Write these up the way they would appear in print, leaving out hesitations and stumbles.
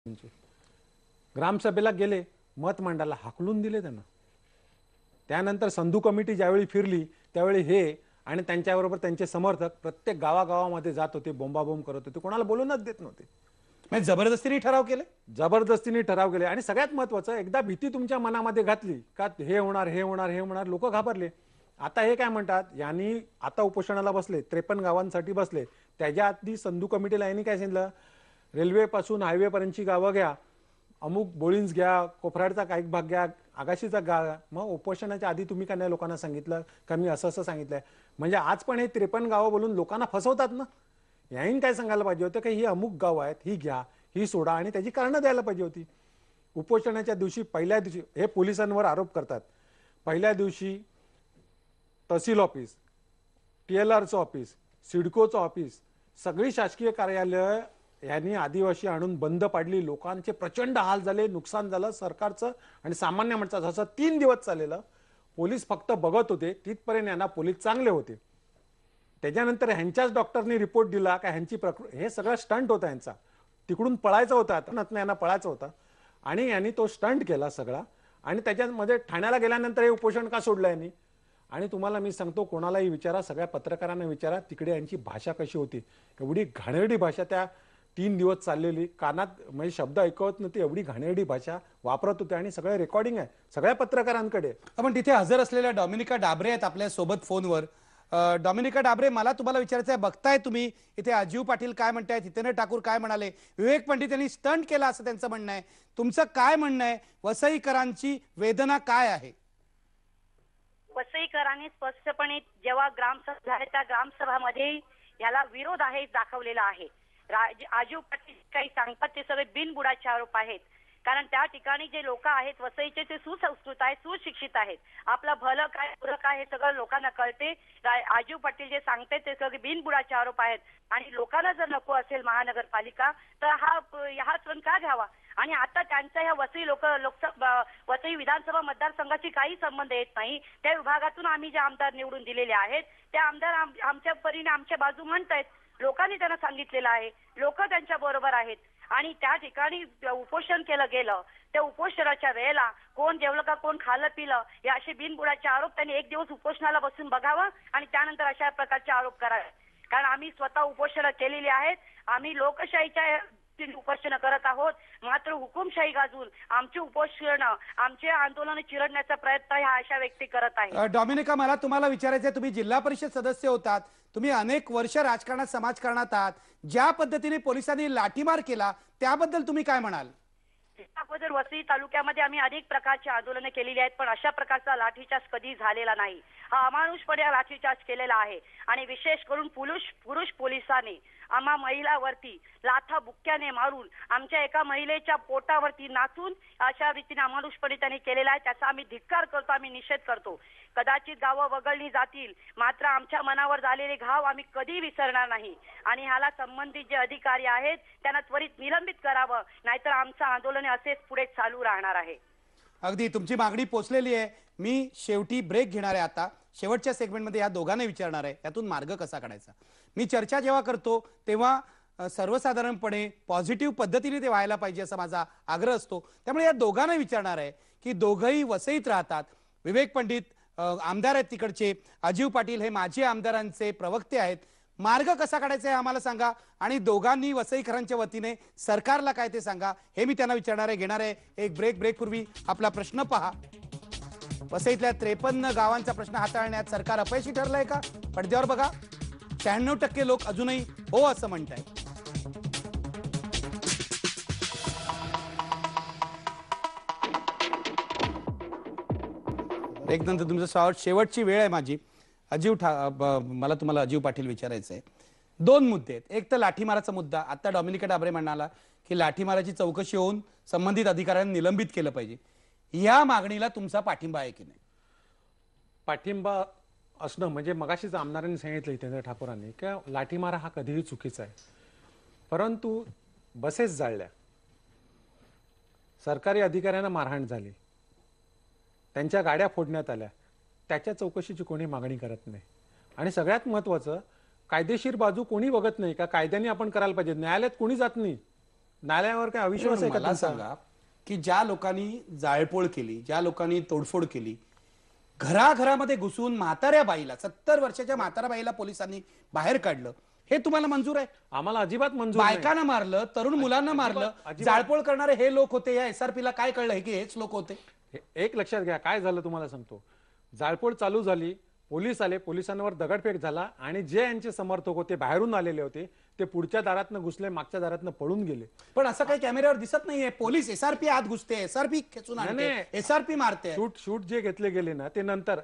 ग्रामसभेला गेले, मत मांडायला हाकलून दिले त्यांना. त्यानंतर संधू कमिटी ज्यावेळी फिरली त्यावेळी हे आणि त्यांच्याबरोबर त्यांचे समर्थक प्रत्येक गावागावामध्ये जात होते, बोंबाबोंब करत होते, कोणाला बोलूनच देत नव्हते. म्हणजे जबरदस्तीने ठराव केले. जबरदस्तीने ठराव केले. आणि सगळ्यात महत्त्वाचं, एकदा भीती तुमच्या मनामध्ये घातली का हे होणार हे होणार हे होणार, लोक घाबरले. आता हे काय म्हणतात, यांनी आता उपोषणाला बसले, 53 गावांसाठी बसले. त्याच्या आधी संधू कमिटीला यांनी काय सांगितलं, रेल्वे पासून हायवे पर्यंतची गावं घ्या, अमुक बोळींज घ्या, कोफराडचा काही भाग घ्या, आगाशीचा घ्या. मग उपोषणाच्या आधी तुम्ही का नाही लोकांना सांगितलं का मी असं असं सांगितलंय? म्हणजे आज पण हे 53 गावं बोलून लोकांना फसवतात ना. यांनी काय सांगायला पाहिजे होतं की ही अमुक गाव आहेत, ही घ्या, ही सोडा, आणि त्याची कारणं द्यायला पाहिजे होती. उपोषणाच्या दिवशी पहिल्या दिवशी हे पोलिसांवर आरोप करतात. पहिल्या दिवशी तहसील ऑफिस, TLRचं ऑफिस, सिडकोचं ऑफिस, सगळी शासकीय कार्यालय यांनी आदिवासी आणून बंद पाडली. लोकांचे प्रचंड हाल झाले, नुकसान झालं सरकारचं आणि सामान्य माणसाचं. असं 3 दिवस चाललेलं. पोलीस फक्त बघत होते, तिथपर्यंत यांना पोलीस चांगले होते. त्याच्यानंतर ह्यांच्याच डॉक्टरनी रिपोर्ट दिला का ह्यांची हे सगळं स्टंट होता यांचा, तिकडून पळायचं होतं, आता यांना पळायचं होतं आणि यांनी तो स्टंट केला सगळा. आणि त्याच्यामध्ये ठाण्याला गेल्यानंतर हे उपोषण का सोडलं यांनी? आणि तुम्हाला मी सांगतो, कोणालाही विचारा, सगळ्या पत्रकारांना विचारा, तिकडे यांची भाषा कशी होती. एवढी घाणेरडी भाषा त्या 3 दिवस चाललेली, कानात म्हणजे शब्द ऐकवत नव्हते, एवढी घाणेरडी भाषा वापरत होते. आणि सगळं रेकॉर्डिंग आहे सगळ्या पत्रकारांकडे. आपण तिथे हजर असलेल्या डॉमिनिका डाबरे आहेत आपल्या सोबत फोनवर. डॉमिनिका डाबरे, मला तुम्हाला विचारायचं आहे, बघताय तुम्ही इथे अजीव पाटील काय म्हणतायत, हितेंद्र ठाकूर काय म्हणाले, विवेक पंडित यांनी स्टंट केला असं त्यांचं म्हणणं आहे. तुमचं काय म्हणणं आहे? वसईकरांची वेदना काय आहे? वसईकरांनी स्पष्टपणे जेव्हा ग्रामसभा झाल्या त्या ग्रामसभामध्ये याला विरोध आहे दाखवलेला आहे. अजीव पाटील काही सांगतात ते सगळे बिनबुडाचे आरोप आहेत. कारण त्या ठिकाणी जे लोक आहेत वसईचे ते सुसंस्कृत आहेत, सुशिक्षित आहेत. आपलं भलं काय बुरं काय हे सगळं लोकांना कळते. अजीव पाटील जे सांगते ते सगळे बिनबुडाचे आरोप आहेत. आणि लोकांना जर नको असेल महानगरपालिका तर हा सण का घ्यावा? आणि आता त्यांच्या ह्या वसई वसई विधानसभा मतदारसंघाची काही संबंध येत नाही. त्या विभागातून आम्ही जे आमदार निवडून दिलेले आहेत ते आमदार आमच्या परीने आमच्या बाजू म्हणतायत. लोकांनी त्यांना सांगितलेलं आहे, लोक त्यांच्या बरोबर आहेत. आणि त्या ठिकाणी उपोषण केलं गेलं, त्या उपोषणाच्या वेळेला कोण जेवलं का कोण खाल्लं पिलं हे असे बिनबुडाचे आरोप त्यांनी एक दिवस उपोषणाला बसून बघावं आणि त्यानंतर अशा प्रकारचे आरोप करावे. कारण आम्ही स्वतः उपोषणं केलेली आहेत. आम्ही लोकशाहीच्या उपोषण करत आहोत, मात्र हुकुमशाही गाजून आमची उपोषण आमचे आंदोलन चिरडण्याचा प्रयत्न ह्या अशा व्यक्ती करत आहेत. डॉमिनिका, मला तुम्हाला विचारायचं आहे, तुम्ही जिल्हा परिषद सदस्य होतात, तुम्ही अनेक वर्ष राजकारणात समाजकारणात आहात, ज्या पद्धतीने पोलिसांनी लाठीमार केला त्याबद्दल तुम्ही काय म्हणाल? अगोदर वसई तालुक्यामध्ये आम्ही अनेक प्रकारची आंदोलनं केलेली आहेत, पण अशा प्रकारचा लाठीचार्ज कधी झालेला नाही. हा अमानुषपणे लाठीचार्ज केलेला आहे. आणि विशेष करून पुरुष पोलिसांनी आम्हा महिलावरती लाथा बुक्क्याने मारून आमच्या एका महिलेच्या पोटावरती नाचून अशा रीतीने अमानुषपणे त्यांनी केलेला आहे. त्याचा आम्ही धिक्कार करतो, आम्ही निषेध करतो. कदाचित गावं वगळली जातील, मात्र आमच्या मनावर झालेले घाव आम्ही कधी विसरणार नाही. आणि ह्याला संबंधित जे अधिकारी आहेत त्यांना त्वरित निलंबित करावं, नाहीतर आमचं आंदोलन असेच पुढे चालू राहणार आहे. अगदी तुमची मागणी पोचलेली आहे. मी शेवटी ब्रेक घेणार आहे. आता शेवटच्या सेगमेंटमध्ये या दोघांना विचारणार आहे यातून मार्ग कसा काढायचा. मी चर्चा जेव्हा करतो तेव्हा सर्वसाधारणपणे पॉझिटिव्ह पद्धतीने ते व्हायला पाहिजे असा माझा आग्रह असतो. त्यामुळे या दोघांना विचारणार आहे की दोघंही वसईत राहतात. विवेक पंडित आमदार आहेत तिकडचे, अजीव पाटील हे माजी आमदारांचे प्रवक्ते आहेत. मार्ग कसा काढायचा आहे आम्हाला सांगा, आणि दोघांनी वसईकरांच्या वतीने सरकारला काय ते सांगा, हे मी त्यांना विचारणार आहे. घेणार आहे एक ब्रेक पूर्वी आपला प्रश्न पहा. वसईतल्या 53 गावांचा प्रश्न हाताळण्यात सरकार अपयशी ठरलंय का? पडद्यावर बघा. 96% लोक अजूनही हो असं म्हणतायत. एक नंतर तुमचं स्वागत. शेवटची वेळ आहे माझी. मला तुम्हाला अजीव पाटील विचारायचं आहे. 2 मुद्दे आहेत. एक तर लाठीमाराचा मुद्दा. आता डॉमिनिका डाबरे म्हणाला की लाठीमाराची चौकशी होऊन संबंधित अधिकाऱ्यांनी निलंबित केलं पाहिजे. या मागणीला तुमचा पाठिंबा आहे की नाही? पाठिंबा असणं म्हणजे मगाशीच आमदारांनी सांगितलं हितेंद्र ठाकूरांनी की लाठीमारा हा कधीही चुकीचा आहे. परंतु बसेस जाळल्या, सरकारी अधिकाऱ्यांना मारहाण झाली, त्यांच्या गाड्या फोडण्यात आल्या, त्याच्या चौकशीची कोणी मागणी करत नाही. आणि सगळ्यात महत्त्वाचं, कायदेशीर बाजू कोणी बघत नाही का कायद्याने आपण करायला पाहिजे. न्यायालयात कोणी जात नाही. नाल्यावर काय अविश्वास आहे का मला तुमचा? सांगा की ज्या लोकांनी जाळपोळ केली, ज्या लोकांनी तोडफोड केली, घराघरामध्ये घुसून म्हाताऱ्या बाईला, 70 वर्षाच्या म्हाताऱ्या बाईला पोलिसांनी बाहेर काढलं, हे तुम्हाला मंजूर आहे? आम्हाला अजिबात मंजूर नाही. बायकांना मारलं, तरुण मुलांना मारलं, जाळपोळ करणारे हे लोक होते. या एसआरपी ला काय कळलं की हेच लोक होते? एक लक्षात घ्या, काय झालं तुम्हाला सांगतो. जाळपोळ चालू झाली, पोलीस आले, पोलिसांवर दगडफेक झाला आणि जे यांचे समर्थक होते, बाहेरून आलेले होते, ते पुढच्या दारातनं घुसले, मागच्या दारातनं पळून गेले. पण असं काही कॅमेऱ्यावर दिसत नाहीये. पोलीस एसआरपी आत घुसते, एसआरपी खेचून आणते, एसआरपी मारते. शूट जे घेतले गेले ना, ते नंतर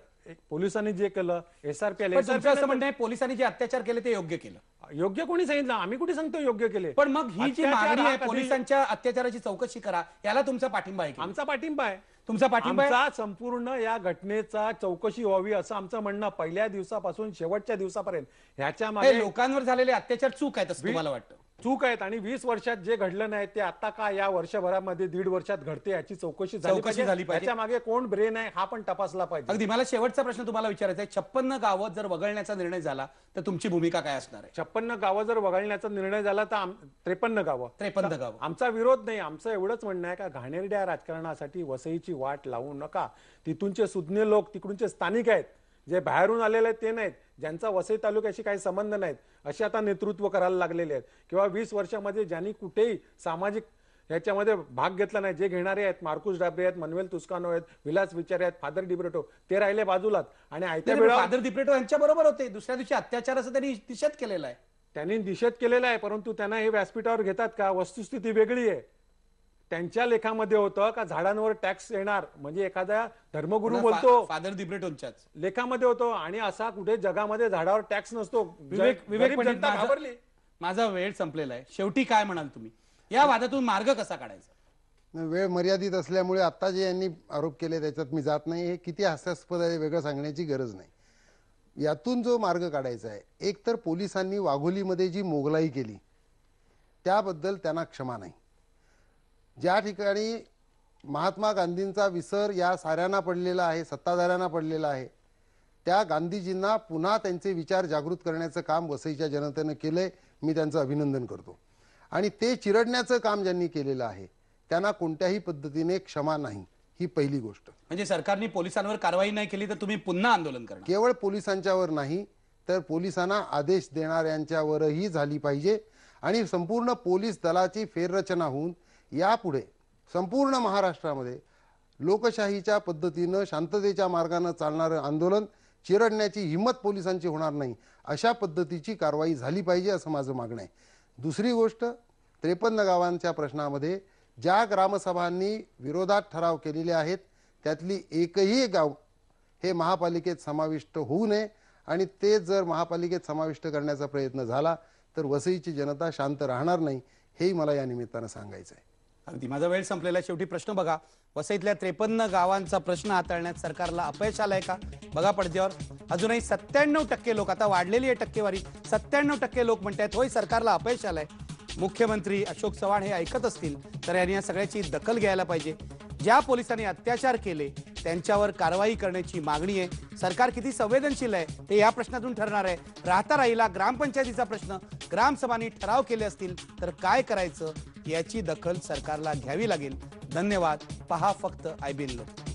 पोलिसांनी जे केलं, एसआरपी आले. पण तुमचं असं म्हणणं आहे पोलिसांनी जे अत्याचार केले ते योग्य केलं? योग्य कोणी सांगितलं? आम्ही कुठे सांगतो योग्य केले? पण मग ही जी अत्याचार मागणी हा आहे कधी- पोलिसांच्या अत्याचाराची चौकशी करा, याला तुमचा पाठिंबा आहे की? आमचा पाठिंबा आहे. तुमचा पाठिंबा आहे? आमचा संपूर्ण या घटनेचा चौकशी व्हावी असं आमचं म्हणणं, पहिल्या दिवसापासून शेवटच्या दिवसापर्यंत. ह्याच्या हे मागे लोकांवर झालेले अत्याचार चूक आहेत असं तुम्हाला वाटतं? चूक आहेत आणि 20 वर्षात जे घडलं नाही ते आता का या वर्षभरामध्ये 1.5 वर्षात घडते, याची चौकशी झाली झाली पाहिजे. त्याच्या मागे कोण ब्रेन आहे हा पण तपासला पाहिजे. अगदी. मला शेवटचा प्रश्न तुम्हाला विचारायचा आहे. 56 गावं जर वगळण्याचा निर्णय झाला तर तुमची भूमिका काय असणार आहे? 56 गावं जर वगळण्याचा निर्णय झाला तर 53 गावं. 53 गावं. आमचा विरोध नाही. आमचं एवढंच म्हणणं आहे का घाणेरड्या राजकारणासाठी वसईची वाट लावू नका. तिथूनचे सुज्ञ लोक, तिकडूनचे स्थानिक आहेत, जे बाहेरून आलेले आहेत ते नाहीत, ज्यांचा वसई तालुक्याशी काही संबंध नाहीत, असे आता नेतृत्व करायला लागलेले आहेत. किंवा 20 वर्षामध्ये ज्यांनी कुठेही सामाजिक ह्याच्यामध्ये भाग घेतला नाही, जे घेणारे आहेत, मार्कुस डाबरे आहेत, मनवेल तुस्कानो आहेत, विलास विचारे आहेत, फादर डिब्रेटो, ते राहिले बाजूलाच. आणि आयत्या वेळा फादर दिप्रेटो यांच्या बरोबर होते. दुसऱ्या दिवशी अत्याचाराचं त्यांनी निषेध केलेला आहे. त्यांनी निषेध केलेला आहे, परंतु त्यांना हे व्यासपीठावर घेतात का? वस्तुस्थिती वेगळी आहे. त्यांच्या लेखामध्ये होतं का झाडांवर टॅक्स येणार, म्हणजे एखादा धर्मगुरू बोलतो, फादर दिप्रेटोंच्याच लेखामध्ये होतो. आणि असा कुठे जगामध्ये झाडावर टॅक्स नसतो. विवेक गरीब पंडित, जनता घाबरली. माझा वेळ संपलेला आहे. शेवटी काय म्हणाल तुम्ही? या वादातून मार्ग कसा काढायचा? वेळ मर्यादित असल्यामुळे आता जे यांनी आरोप केले त्याच्यात मी जात नाही. हे किती हास्यास्पद आहे वेगळं सांगण्याची गरज नाही. यातून जो मार्ग काढायचा आहे, एक तर पोलिसांनी वाघोलीमध्ये जी मोगलाई केली त्याबद्दल त्यांना क्षमा नाही. ज्या ठिकाणी महात्मा गांधींचा विसर या साऱ्यांना पडलेला आहे, सत्ताधाऱ्यांना पडलेला आहे, त्या गांधीजींना पुन्हा त्यांचे विचार जागृत करण्याचं काम वसईच्या जनतेनं केलंय. मी त्यांचं अभिनंदन करतो. आणि ते चिरडण्याचं काम ज्यांनी केलेलं आहे त्यांना कोणत्याही पद्धतीने क्षमा नाही, ही पहिली गोष्ट. म्हणजे सरकारने पोलिसांवर कारवाई नाही केली तर तुम्ही पुन्हा आंदोलन करणार? केवळ पोलिसांच्यावर नाही तर पोलिसांना आदेश देणाऱ्यांच्यावरही झाली पाहिजे. आणि संपूर्ण पोलीस दलाची फेररचना होऊन यापुढे संपूर्ण महाराष्ट्रामध्ये लोकशाहीच्या पद्धतीनं शांततेच्या मार्गाने चालणारं आंदोलन चिरडण्याची हिंमत पोलिसांची होणार नाही, अशा पद्धतीची कारवाई झाली पाहिजे असं माझं मागणं आहे. दुसरी गोष्ट, 53 गावांच्या प्रश्नामध्ये ज्या ग्रामसभांनी विरोधात ठराव केलेले आहेत त्यातली एकही गाव हे महापालिकेत समाविष्ट होऊ नये. आणि ते जर महापालिकेत समाविष्ट करण्याचा प्रयत्न झाला तर वसईची जनता शांत राहणार नाही, हेही मला या निमित्तानं सांगायचं आहे. अगदी. माझा वेळ संपलेला. शेवटी प्रश्न बघा, वसईतल्या 53 गावांचा प्रश्न हाताळण्यात सरकारला अपयश आलंय का? बघा पडद्यावर. अजूनही 97% लोक, आता वाढलेली आहे टक्केवारी, 97% लोक म्हणतात होय सरकारला अपयश आलंय. मुख्यमंत्री अशोक चव्हाण हे ऐकत असतील तर यांनी या सगळ्याची दखल घ्यायला पाहिजे. ज्या पोलिसांनी अत्याचार केले त्यांच्यावर कारवाई करण्याची मागणी आहे. सरकार किती संवेदनशील आहे ते या प्रश्नातून ठरणार आहे. राहता राहिला ग्रामपंचायतीचा प्रश्न, ग्रामसभांनी ठराव केले असतील तर काय करायचं याची दखल सरकारला घ्यावी लागेल. धन्यवाद. पहा फक्त IBN लोक.